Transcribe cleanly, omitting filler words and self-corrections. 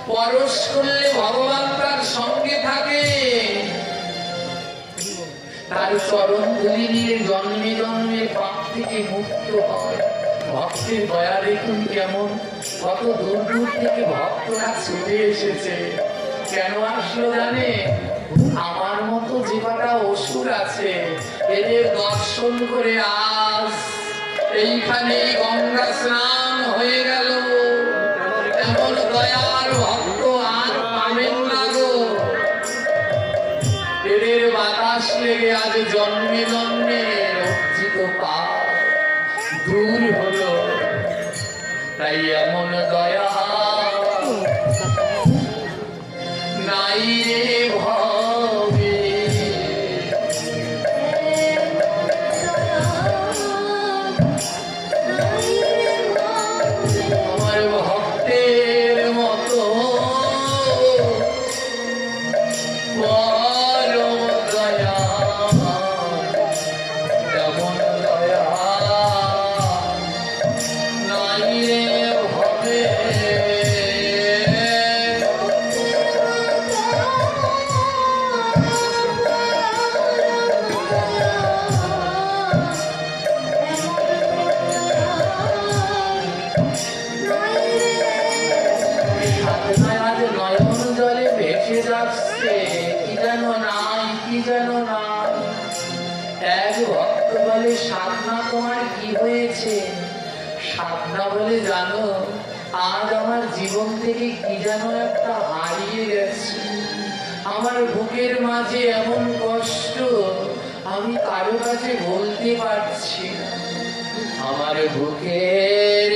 পরশ করলে ভগবান তার সঙ্গে থাকে, তার চরণ ধুলি নিয়ে জন্মে জন্মে পাপ থেকে মুক্ত হয়। ভক্তের দয়া দেখুন কেমন, কত দূর দূর থেকে ভক্তরা ছুটে এসেছে। কেন আসলো জানে? আমার মতো যে কটা অসুর আছে এদের দর্শন করে আজ এইখানে গঙ্গা স্নান হয়ে গেল। এমন দয়ার ভক্ত আর পাবেন না গো। এদের বাতাস লেগে আজ জন্মে জন্মে অর্জিত পাপ দূর হলো। তাই এমন দয়া নাই রে ভবে। আমার ভক্তের মতো পরম দয়া, এমন দয়া নাই রে ভবে। নয়ন জলে ভেসে যাচ্ছে কি যেন নাই, কি যেন নাই। এক ভক্ত বলে, সাধনা তোমার কি হয়েছে? সাধনা বলে, জানো আজ আমার জীবন থেকে কি যেন একটা হারিয়ে গেছে। আমার বুকের মাঝে এমন কষ্ট আমি কারো কাছে বলতে পারছি না। আমার বুকের